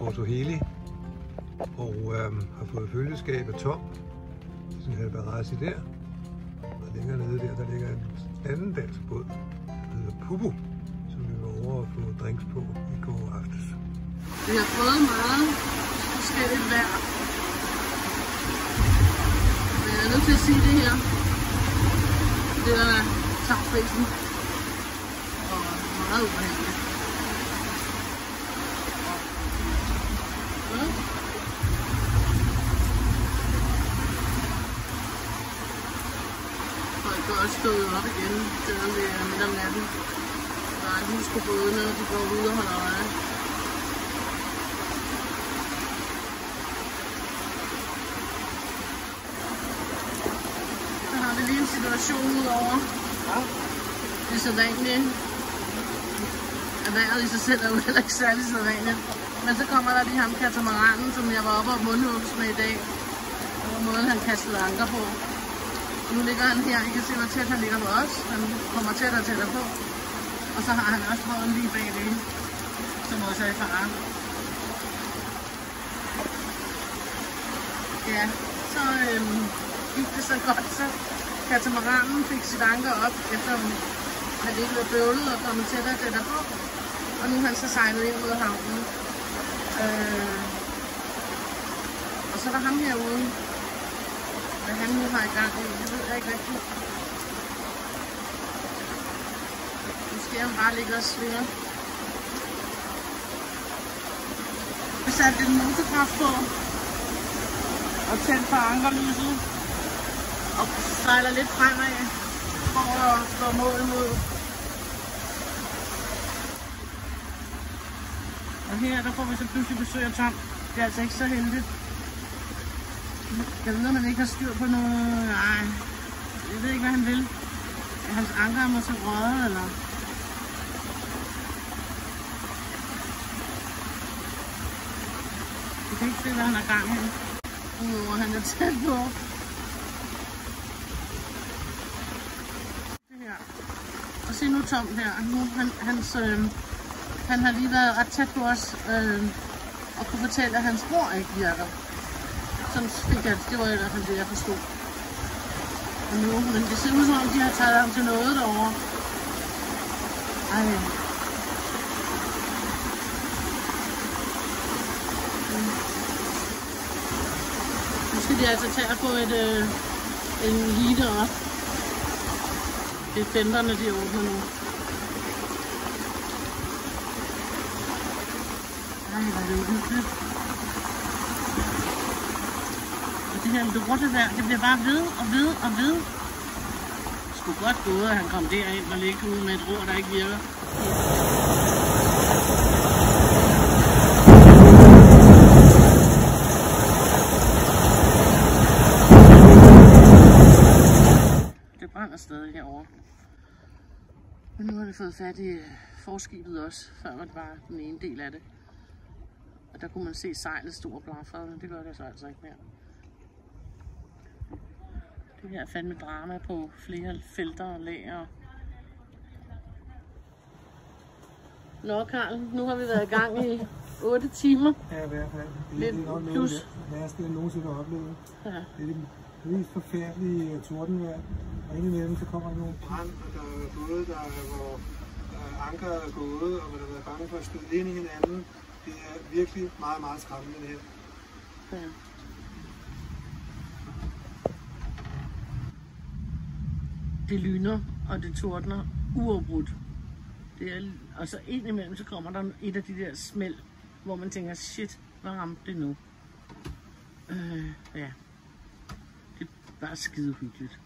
Porto Heli og har fået følgeskab af Tom. Sådan en Halbarassi der. Og længere nede der ligger en anden dansk båd, der hedder Pubu, som vi var over at få drinks på i går aftes. Vi har prøvet meget forskelligt vejr. Men jeg er nødt til at sige det her. Det der tager prisen. Og meget ubehageligt. Folk er også stået op igen, selvom det er midt om natten. Der er en hus på bådene, og de går ud og holder øje. Så har vi lige en situation udover. Det er så vanligt. Erhvervet i sig selv er jo heller ikke særlig så vanligt. Men så kommer der lige ham katamaranen, som jeg var oppe og mundhugges med i dag. Det var måden, han kastede anker på. Og nu ligger han her. I kan se, hvor tæt han ligger på os. Han kommer tættere og tættere på. Og så har han også båden lige bagved, som også er i fare. Ja, så gik det så godt, så katamaranen fik sit anker op, efter han ikke blev bøvlet og kommet tættere og tættere på. Og nu er han så sejlet ind ud af havnen. Og så er der ham herude. Hvad han nu har i gang i, det ved jeg ikke rigtigt. Måske han bare ligger og svinger. Vi satte lidt motorkraft på. Og tændt på ankerlyset. Og sejler lidt fremad. For at slå mål mod. Og her der får vi så pludselig besøg af Tom. Det er altså ikke så heldigt. Jeg ved, om han ikke har styr på noget. Nej, jeg ved ikke, hvad han vil. Hans anker er måske røget, eller? Jeg kan ikke se, hvad han har gang i. Udover han er tæt på. Det her. Og se nu Tom her. Nu, han har lige været ret tæt på os. Og kunne fortælle, at hans bror ikke virker. Sådan fik jeg, det var i hvert fald det, jeg forstod. Men det ser ud som om, de har taget ham til noget derovre. Ej. Nu skal de altså tage at få en heater op. Det er fenderne, de åbner nu. Ej, hvor er det uhyggeligt. Det her lortevejr, det bliver bare ved og ved og ved. Det skulle godt gå, at han kom derind og ligge ude med et ror, der ikke virker. Det brænder stadig herovre. Men nu har vi fået fat i forskibet også, før det var den ene del af det. Og der kunne man se sejlet stå og blafre, men det gør det så altså ikke mere. Det her er fandme drama på flere felter og lager. Nå Karl, nu har vi været i gang i 8 timer. Ja, i hvert fald. Det er nok plus. Det værste, jeg nogensinde har oplevet. Ja. Det er det mest forfærdelige tordenvejr. Og indimellem så kommer der nogle brand, og der er både hvor anker er gået, og hvor der har været bange for at støde ind i hinanden. Det er virkelig meget, meget skræmmende det her. Ja. Det lyner, og det tordner uafbrudt. Det er, og så indimellem så kommer der et af de der smæld, hvor man tænker, shit, hvad ramte det nu? Ja, det er bare skide hyggeligt.